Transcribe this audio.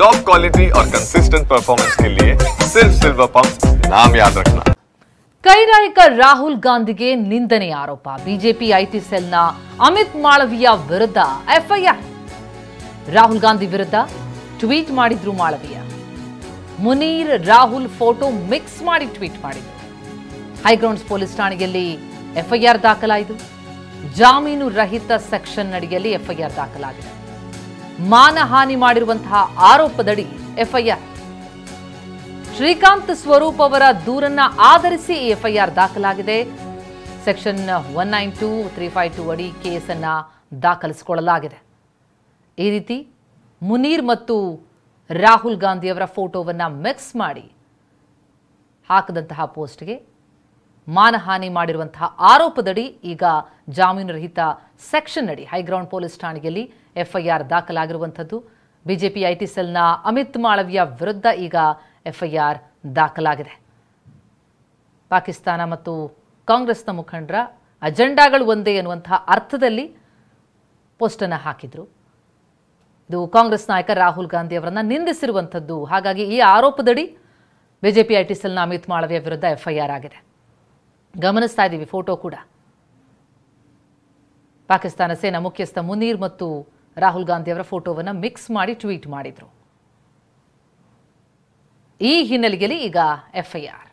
Top quality और consistent performance के लिए सिर्फ सिल्वर पंप नाम याद रखना। ಕೈ ನಾಯಕ ರಾಹುಲ್ ಗಾಂಧಿಗೆ ನಿಂದನೆ ಆರೋಪ. ಬಿಜೆಪಿ ಐಟಿ ಸೆಲ್ನ ಅಮಿತ್ ಮಾಳವಿಯ ವಿರುದ್ಧ ಎಫ್ಐಆರ್. ರಾಹುಲ್ ಗಾಂಧಿ ವಿರುದ್ಧ ಟ್ವೀಟ್ ಮಾಡಿದ್ರು ಮಾಳವಿಯ. ಮುನೀರ್ ರಾಹುಲ್ ಫೋಟೋ ಮಿಕ್ಸ್ ಮಾಡಿ ಟ್ವೀಟ್ ಮಾಡಿದ್ರು. ಹೈಗ್ರೌಂಡ್ಸ್ ಪೊಲೀಸ್ ಠಾಣೆಯಲ್ಲಿ ಎಫ್ಐಆರ್ ದಾಖಲಾಯಿತು. ಜಾಮೀನು ರಹಿತ ಸೆಕ್ಷನ್ ಅಡಿಯಲ್ಲಿ ಎಫ್ಐಆರ್ ದಾಖಲಾಗಿದೆ. ಮಾನಹಾನಿ ಮಾಡಿರುವಂತಹ ಆರೋಪದಡಿ ಎಫ್ಐಆರ್. ಶ್ರೀಕಾಂತ್ ಸ್ವರೂಪ್ ಅವರ ದೂರನ್ನ ಆಧರಿಸಿ ಎಫ್ಐಆರ್ ದಾಖಲಾಗಿದೆ. ಸೆಕ್ಷನ್ 192, 352 ಅಡಿ ಕೇಸನ್ನ ದಾಖಲಿಸಿಕೊಳ್ಳಲಾಗಿದೆ. ಈ ರೀತಿ ಮುನೀರ್ ಮತ್ತು ರಾಹುಲ್ ಗಾಂಧಿ ಅವರ ಫೋಟೋವನ್ನ ಮಿಕ್ಸ್ ಮಾಡಿ ಹಾಕದಂತಹ ಪೋಸ್ಟ್ಗೆ ಮಾನಹಾನಿ ಮಾಡಿರುವಂತಹ ಆರೋಪದಡಿ ಈಗ ಜಾಮೀನು ರಹಿತ ಸೆಕ್ಷನ್ ಅಡಿ ಹೈಗ್ರೌಂಡ್ ಪೊಲೀಸ್ ಠಾಣೆಯಲ್ಲಿ ಎಫ್ಐಆರ್ ದಾಖಲಾಗಿರುವಂಥದ್ದು. ಬಿಜೆಪಿ ಐಟಿ ಸೆಲ್ನ ಅಮಿತ್ ಮಾಳವಿಯ ವಿರುದ್ಧ ಈಗ ಎಫ್ಐಆರ್ ದಾಖಲಾಗಿದೆ. ಪಾಕಿಸ್ತಾನ ಮತ್ತು ಕಾಂಗ್ರೆಸ್ನ ಮುಖಂಡರ ಅಜೆಂಡಾಗಳು ಒಂದೇ ಎನ್ನುವಂತಹ ಅರ್ಥದಲ್ಲಿ ಪೋಸ್ಟನ್ನು ಹಾಕಿದ್ರು. ಇದು ಕಾಂಗ್ರೆಸ್ ನಾಯಕ ರಾಹುಲ್ ಗಾಂಧಿ ಅವರನ್ನು ನಿಂದಿಸಿರುವಂಥದ್ದು. ಹಾಗಾಗಿ ಈ ಆರೋಪದಡಿ ಬಿಜೆಪಿ ಐಟಿ ಸೆಲ್ನ ಅಮಿತ್ ಮಾಳವಿಯ ವಿರುದ್ಧ ಎಫ್ಐಆರ್ ಆಗಿದೆ. ಗಮನಿಸ್ತಾ ಇದ್ದೀವಿ ಫೋಟೋ ಕೂಡ. ಪಾಕಿಸ್ತಾನ ಸೇನಾ ಮುಖ್ಯಸ್ಥ ಮುನೀರ್ ಮತ್ತು ರಾಹುಲ್ ಗಾಂಧಿ ಅವರ ಫೋಟೋವನ್ನು ಮಿಕ್ಸ್ ಮಾಡಿ ಟ್ವೀಟ್ ಮಾಡಿದ್ರು. ಈ ಹಿನ್ನೆಲೆಯಲ್ಲಿ ಈಗ ಎಫ್ಐಆರ್.